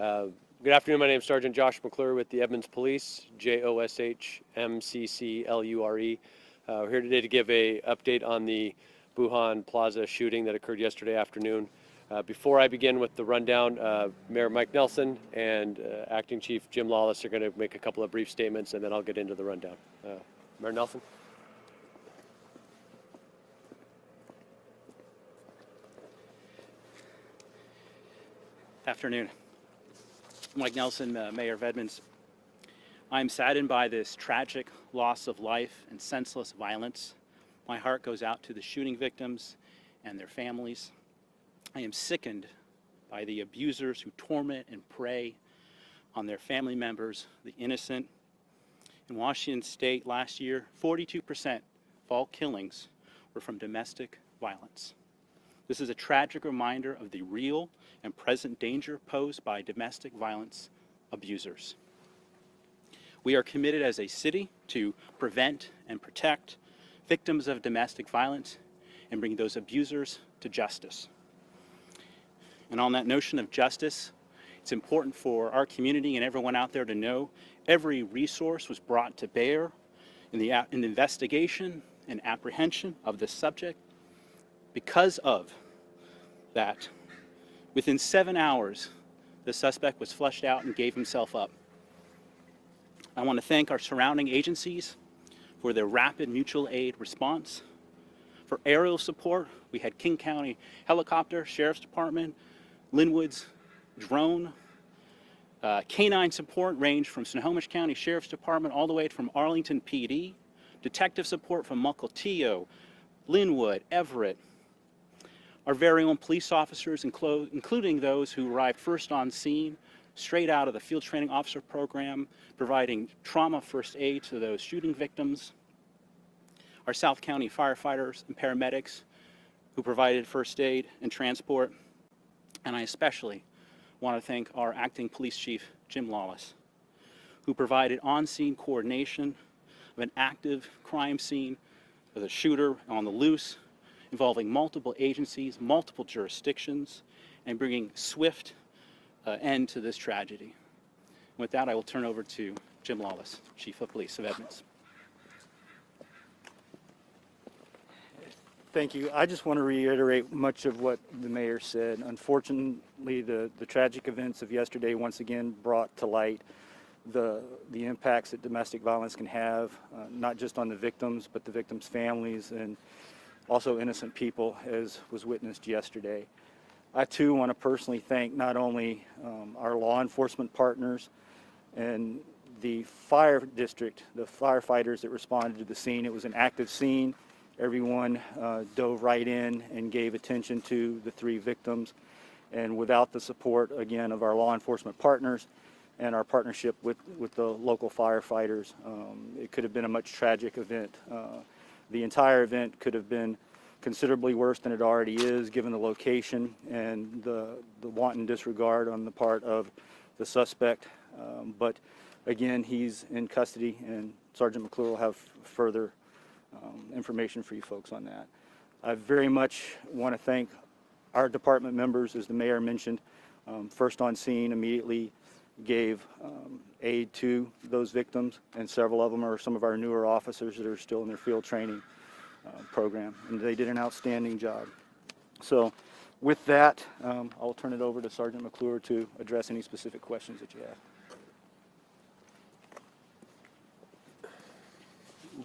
Good afternoon. My name is Sergeant Josh McClure with the Edmonds Police, JOSHMCCLURE. We're here today to give an update on the Boo Han Plaza shooting that occurred yesterday afternoon. Before I begin with the rundown, Mayor Mike Nelson and Acting Chief Jim Lawless are going to make a couple of brief statements, and then I'll get into the rundown. Mayor Nelson. Afternoon. Mike Nelson, Mayor of Edmonds. I'm saddened by this tragic loss of life and senseless violence. My heart goes out to the shooting victims and their families. I am sickened by the abusers who torment and prey on their family members, the innocent. In Washington State last year, 42% of all killings were from domestic violence. This is a tragic reminder of the real and present danger posed by domestic violence abusers. We are committed as a city to prevent and protect victims of domestic violence and bring those abusers to justice. And on that notion of justice, it's important for our community and everyone out there to know every resource was brought to bear in the investigation and apprehension of this subject. Because of that, within 7 hours, the suspect was flushed out and gave himself up. I want to thank our surrounding agencies for their rapid mutual aid response. For aerial support, we had King County Helicopter, Sheriff's Department, Linwood's drone. Canine support ranged from Snohomish County Sheriff's Department all the way from Arlington PD. Detective support from Mukilteo, Linwood, Everett. Our very own police officers, including those who arrived first on scene, straight out of the field training officer program, providing trauma first aid to those shooting victims. Our South County firefighters and paramedics who provided first aid and transport. And I especially want to thank our acting police chief, Jim Lawless, who provided on-scene coordination of an active crime scene with a shooter on the loose, involving multiple agencies, multiple jurisdictions, and bringing swift end to this tragedy. With that, I will turn over to Jim Lawless, Chief of Police of Edmonds. Thank you. I just want to reiterate much of what the mayor said. Unfortunately, the tragic events of yesterday once again brought to light the impacts that domestic violence can have, not just on the victims, but the victims' families and also innocent people, as was witnessed yesterday. I too want to personally thank not only our law enforcement partners and the fire district, the firefighters that responded to the scene. It was an active scene. Everyone dove right in and gave attention to the 3 victims. And without the support, again, of our law enforcement partners and our partnership with the local firefighters, it could have been a much tragic event. The entire event could have been considerably worse than it already is, given the location and the wanton disregard on the part of the suspect. But again, he's in custody, and Sergeant McClure will have further information for you folks on that. I very much want to thank our department members, as the mayor mentioned. First on scene, immediately gave aid to those victims, and several of them are some of our newer officers that are still in their field training program, and they did an outstanding job. So with that, I'll turn it over to Sergeant McClure to address any specific questions that you have.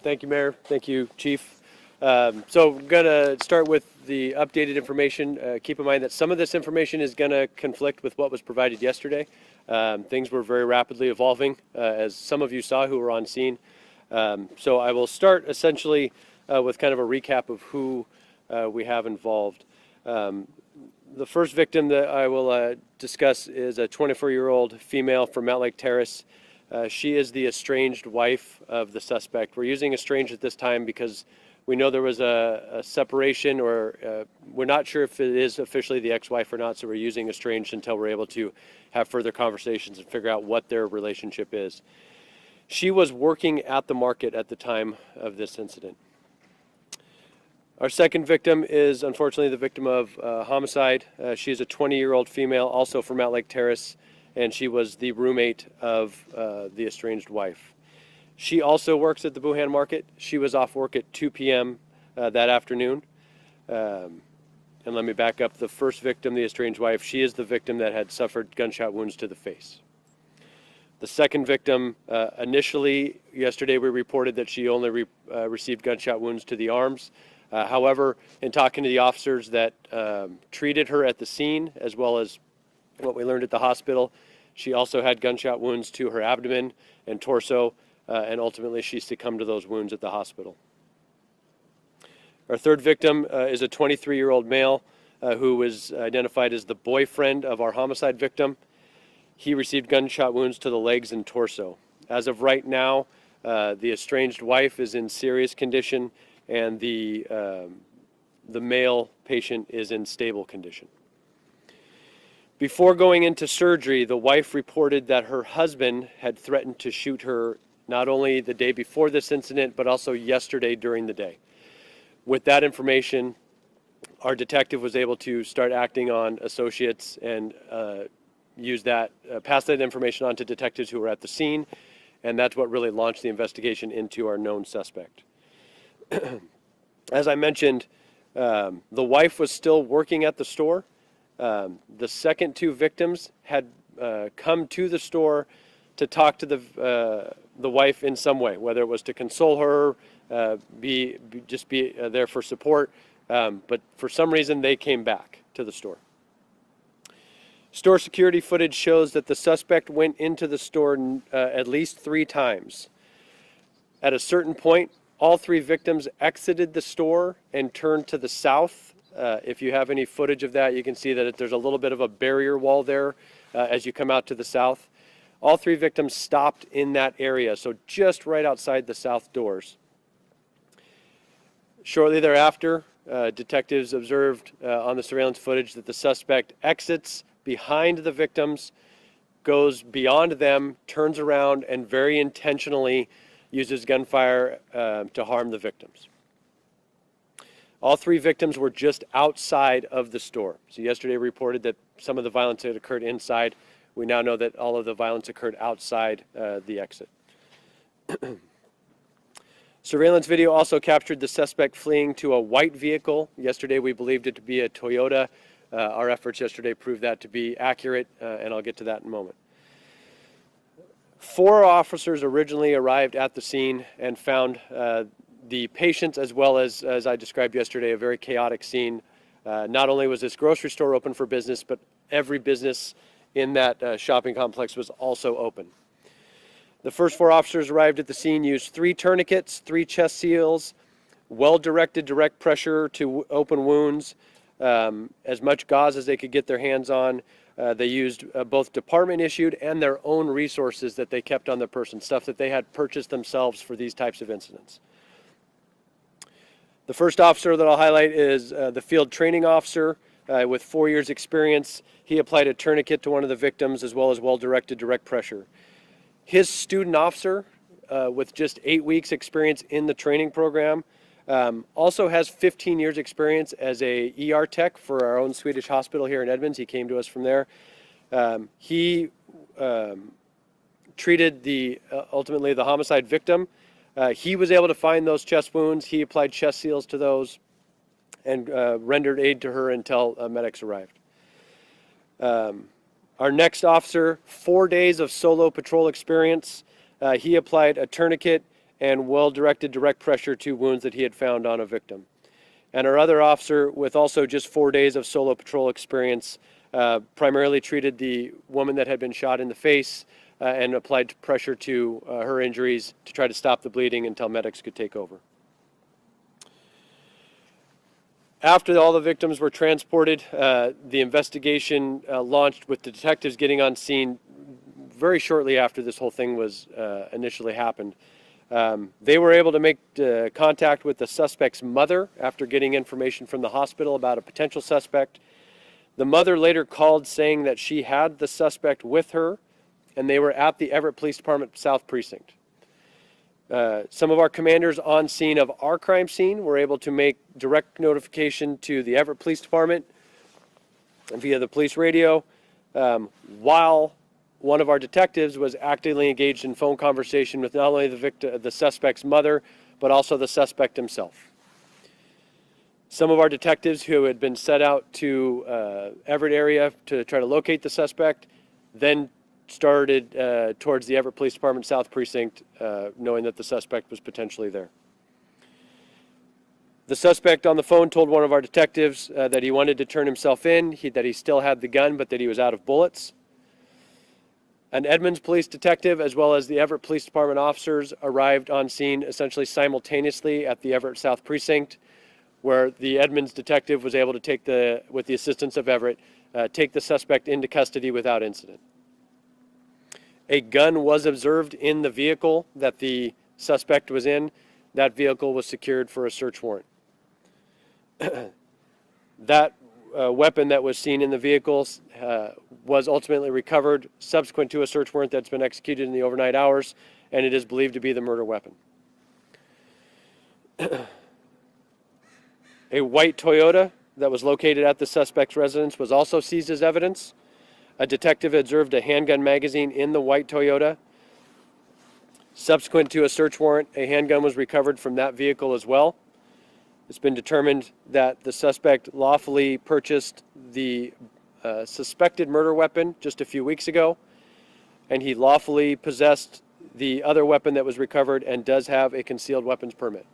Thank you, Mayor. Thank you, Chief. So we're going to start with the updated information. Keep in mind that some of this information is going to conflict with what was provided yesterday. Things were very rapidly evolving, as some of you saw who were on scene. So I will start essentially with kind of a recap of who we have involved. The first victim that I will discuss is a 24-year-old female from Mountlake Terrace. She is the estranged wife of the suspect. We're using estranged at this time because we know there was a separation, or we're not sure if it is officially the ex-wife or not, so we're using estranged until we're able to have further conversations and figure out what their relationship is. She was working at the market at the time of this incident. Our second victim is unfortunately the victim of homicide. She is a 20-year-old female, also from Mountlake Terrace, and she was the roommate of the estranged wife. She also works at the Boo Han Market. She was off work at 2 p.m. That afternoon. And let me back up. The first victim, the estranged wife, she is the victim that had suffered gunshot wounds to the face. The second victim, initially, yesterday we reported that she only received gunshot wounds to the arms. However, in talking to the officers that treated her at the scene, as well as what we learned at the hospital, she also had gunshot wounds to her abdomen and torso, and ultimately she succumbed to those wounds at the hospital. Our third victim is a 23-year-old male who was identified as the boyfriend of our homicide victim. He received gunshot wounds to the legs and torso. As of right now, the estranged wife is in serious condition, and the male patient is in stable condition. Before going into surgery, the wife reported that her husband had threatened to shoot her not only the day before this incident, but also yesterday during the day. With that information, our detective was able to start acting on associates and pass that information on to detectives who were at the scene, and that's what really launched the investigation into our known suspect. As I mentioned, the wife was still working at the store. The second two victims had come to the store to talk to the wife in some way, whether it was to console her, be there for support, but for some reason they came back to the store. Store security footage shows that the suspect went into the store at least 3 times. At a certain point, all 3 victims exited the store and turned to the south. If you have any footage of that, you can see that there's a little bit of a barrier wall there as you come out to the south. All 3 victims stopped in that area, so just right outside the south doors. Shortly thereafter, detectives observed on the surveillance footage that the suspect exits behind the victims, goes beyond them, turns around, and very intentionally uses gunfire to harm the victims. All 3 victims were just outside of the store. So yesterday reported that some of the violence had occurred inside. We now know that all of the violence occurred outside the exit. Surveillance video also captured the suspect fleeing to a white vehicle. Yesterday we believed it to be a Toyota. Our efforts yesterday proved that to be accurate, and I'll get to that in a moment. 4 officers originally arrived at the scene and found the patients, as well as I described yesterday, a very chaotic scene. Not only was this grocery store open for business, but every business in that shopping complex was also open. The first 4 officers arrived at the scene, used 3 tourniquets, 3 chest seals, well-directed direct pressure to open wounds, as much gauze as they could get their hands on. They used both department-issued and their own resources that they kept on their person, stuff that they had purchased themselves for these types of incidents. The first officer that I'll highlight is the field training officer with 4 years experience. He applied a tourniquet to one of the victims as well as well-directed direct pressure. His student officer with just 8 weeks experience in the training program also has 15 years experience as a ER tech for our own Swedish hospital here in Edmonds. He came to us from there. He treated ultimately the homicide victim. He was able to find those chest wounds. He applied chest seals to those and rendered aid to her until medics arrived. Our next officer, 4 days of solo patrol experience. He applied a tourniquet and well-directed direct pressure to wounds that he had found on a victim. And our other officer, with also just 4 days of solo patrol experience, primarily treated the woman that had been shot in the face and applied pressure to her injuries to try to stop the bleeding until medics could take over. After all the victims were transported, the investigation launched with the detectives getting on scene very shortly after this whole thing was initially happened. They were able to make contact with the suspect's mother after getting information from the hospital about a potential suspect. The mother later called saying that she had the suspect with her and they were at the Everett Police Department South Precinct. Some of our commanders on scene of our crime scene were able to make direct notification to the Everett Police Department via the police radio while one of our detectives was actively engaged in phone conversation with not only the suspect's mother, but also the suspect himself. Some of our detectives who had been set out to Everett area to try to locate the suspect then started towards the Everett Police Department South Precinct, knowing that the suspect was potentially there. The suspect on the phone told one of our detectives that he wanted to turn himself in, that he still had the gun, but that he was out of bullets. An Edmonds police detective, as well as the Everett Police Department officers, arrived on scene essentially simultaneously at the Everett South Precinct, where the Edmonds detective was able to with the assistance of Everett, take the suspect into custody without incident. A gun was observed in the vehicle that the suspect was in. That vehicle was secured for a search warrant. That weapon that was seen in the vehicles was ultimately recovered subsequent to a search warrant that's been executed in the overnight hours, and it is believed to be the murder weapon. A white Toyota that was located at the suspect's residence was also seized as evidence. A detective observed a handgun magazine in the white Toyota. Subsequent to a search warrant, a handgun was recovered from that vehicle as well. It's been determined that the suspect lawfully purchased the suspected murder weapon just a few weeks ago, and he lawfully possessed the other weapon that was recovered and does have a concealed weapons permit.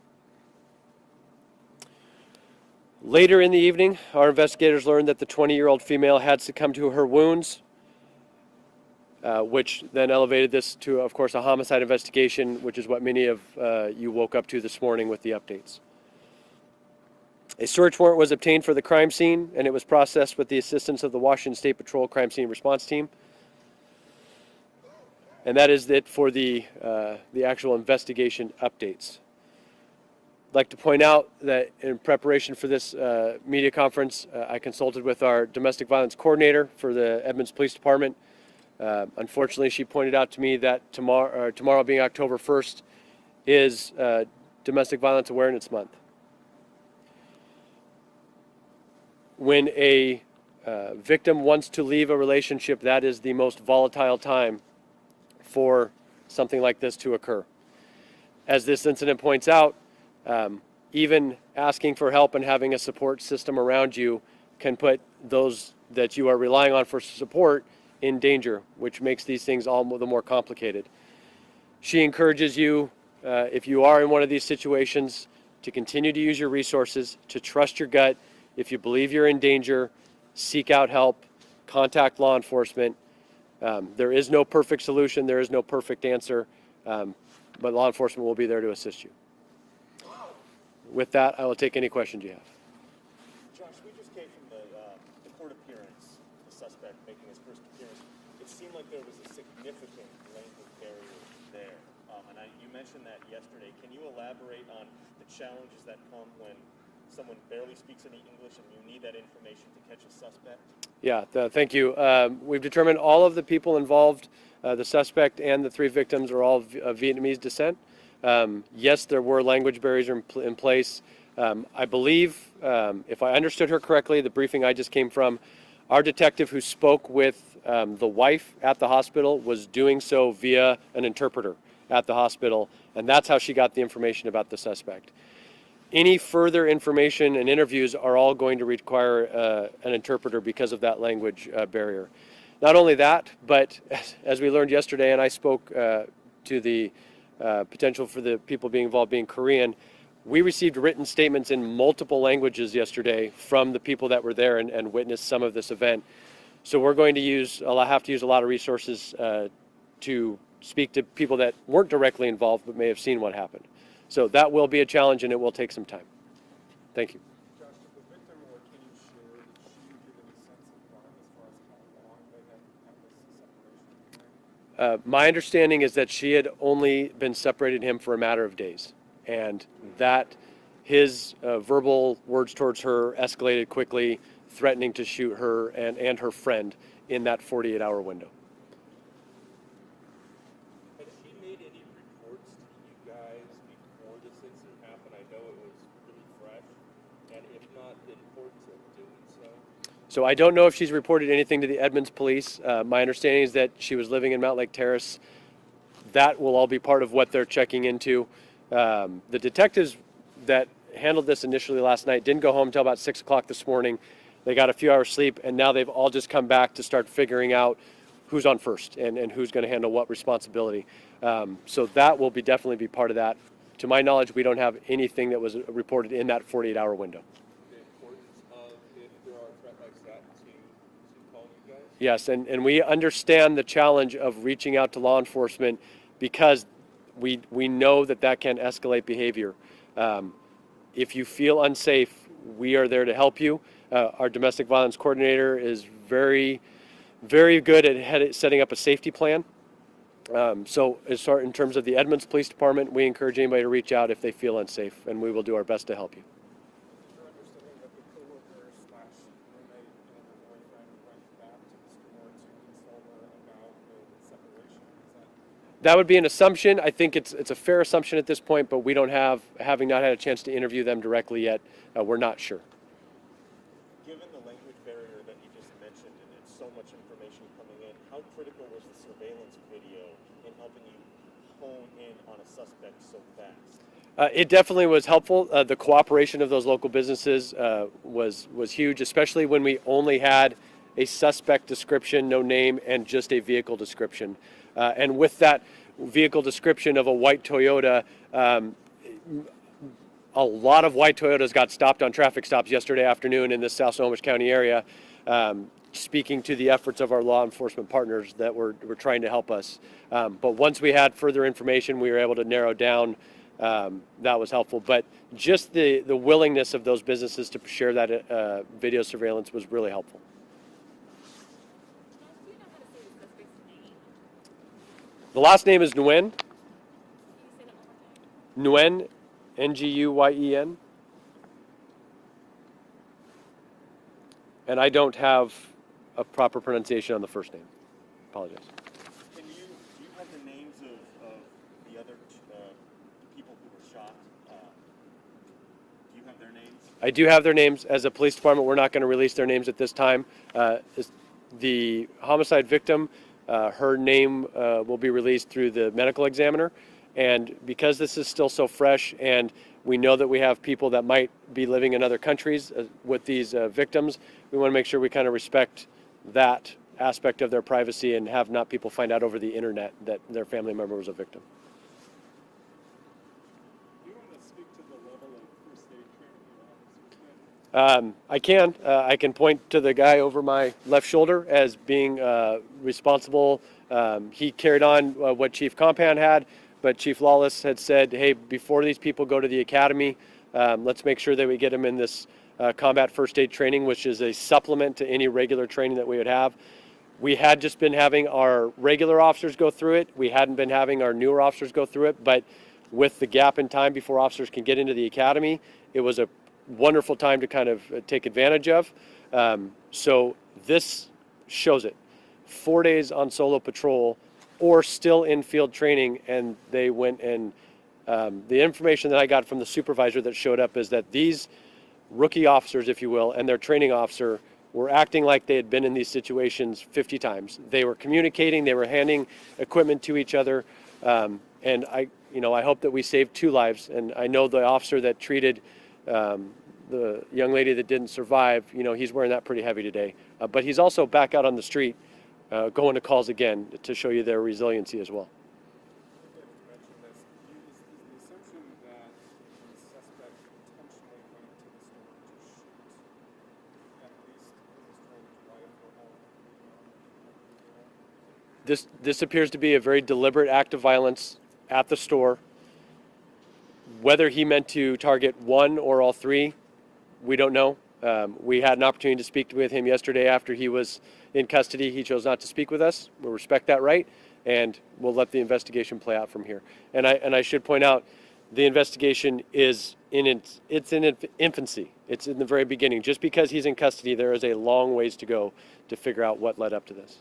Later in the evening, our investigators learned that the 20-year-old female had succumbed to her wounds, which then elevated this to, of course, a homicide investigation, which is what many of you woke up to this morning with the updates. A search warrant was obtained for the crime scene, and it was processed with the assistance of the Washington State Patrol Crime Scene Response Team. And that is it for the actual investigation updates. I'd like to point out that in preparation for this media conference, I consulted with our domestic violence coordinator for the Edmonds Police Department. Unfortunately, she pointed out to me that tomorrow being October 1st is Domestic Violence Awareness Month. When a victim wants to leave a relationship, that is the most volatile time for something like this to occur. As this incident points out, even asking for help and having a support system around you can put those that you are relying on for support in danger, which makes these things all the more complicated. She encourages you, if you are in one of these situations, to continue to use your resources, to trust your gut. If you believe you're in danger, seek out help, contact law enforcement. There is no perfect solution, there is no perfect answer, but law enforcement will be there to assist you. With that, I will take any questions you have. Josh, we just came from the court appearance, the suspect making his first appearance. It seemed like there was a significant language barrier there. You mentioned that yesterday. Can you elaborate on the challenges that come when someone barely speaks any English and you need that information to catch a suspect? Yeah, thank you. We've determined all of the people involved, the suspect and the 3 victims, are all of Vietnamese descent. Yes, there were language barriers in place. I believe, if I understood her correctly, the briefing I just came from, our detective who spoke with the wife at the hospital was doing so via an interpreter at the hospital, and that's how she got the information about the suspect. Any further information and interviews are all going to require an interpreter because of that language barrier. Not only that, but as we learned yesterday, and I spoke to the potential for the people being involved being Korean, we received written statements in multiple languages yesterday from the people that were there and witnessed some of this event. So we're going to have to use a lot of resources to speak to people that weren't directly involved but may have seen what happened. So that will be a challenge, and it will take some time. Thank you. Josh, did the victim, or can you share, did she give any sense of time as far as how long they had this separation? My understanding is that she had only been separated him for a matter of days, and that his verbal words towards her escalated quickly, threatening to shoot her and her friend in that 48-hour window. Has she made any reports to you guys before this incident happened? I know it was really fresh, and if not, the importance of doing so. So I don't know if she's reported anything to the Edmonds police. My understanding is that she was living in Mount Lake Terrace. That will all be part of what they're checking into. The detectives that handled this initially last night didn't go home until about 6 o'clock this morning. They got a few hours sleep, and now they've all just come back to start figuring out who's on first and who's going to handle what responsibility. So that will definitely be part of that. To my knowledge, we don't have anything that was reported in that 48-hour window. The importance of, if there are a threat like that, to call you guys? Yes, and we understand the challenge of reaching out to law enforcement because we know that can escalate behavior. If you feel unsafe, we are there to help you. Our domestic violence coordinator is very, very good at setting up a safety plan. So in terms of the Edmonds Police Department, we encourage anybody to reach out if they feel unsafe, and we will do our best to help you. Is your understanding that the coworker slash roommate and her boyfriend went back to the store to console her about the separation? That would be an assumption. I think it's a fair assumption at this point, but we don't having not had a chance to interview them directly yet, we're not sure. Given the language barrier that you just mentioned, and it's so much information coming in, how critical was the surveillance video in helping you hone in on a suspect so fast? It definitely was helpful. The cooperation of those local businesses was huge, especially when we only had a suspect description, no name, and just a vehicle description. And with that vehicle description of a white Toyota, a lot of white Toyotas got stopped on traffic stops yesterday afternoon in the South Snohomish County area, speaking to the efforts of our law enforcement partners that were trying to help us. But once we had further information, we were able to narrow down. That was helpful. But just the willingness of those businesses to share that video surveillance was really helpful. The last name is Nguyen. Nguyen, Nguyen. And I don't have a proper pronunciation on the first name. Apologize. Do you have the names of the other people who were shot? Do you have their names? I do have their names. As a police department, we're not going to release their names at this time. The homicide victim, her name will be released through the medical examiner. And because this is still so fresh and we know that we have people that might be living in other countries with these victims, we want to make sure we kind of respect that aspect of their privacy and have not people find out over the internet that their family member was a victim. Do you want to speak to the level of first aid training your officers get? I can point to the guy over my left shoulder as being responsible. He carried on what Chief Compan had, but Chief Lawless had said, hey, before these people go to the academy, let's make sure that we get them in this combat first aid training, which is a supplement to any regular training that we would have. We had just been having our regular officers go through it. We hadn't been having our newer officers go through it, but with the gap in time before officers can get into the academy, it was a wonderful time to kind of take advantage of. So this shows it. 4 days on solo patrol or still in field training, and they went and the information that I got from the supervisor that showed up is that these rookie officers, if you will, and their training officer were acting like they had been in these situations 50 times. They were communicating, they were handing equipment to each other, and I hope that we saved 2 lives. And I know the officer that treated the young lady that didn't survive, he's wearing that pretty heavy today. But he's also back out on the street going to calls again to show you their resiliency as well. You mentioned this. Is the assumption that the suspect intentionally went to the store to shoot at least his estranged wife or home? This appears to be a very deliberate act of violence at the store. Whether he meant to target one or all 3, we don't know. We had an opportunity to speak with him yesterday after he was in custody. He chose not to speak with us. We'll respect that right, and we'll let the investigation play out from here. And I should point out, the investigation is in its infancy. It's in the very beginning. Just because he's in custody, there is a long ways to go to figure out what led up to this.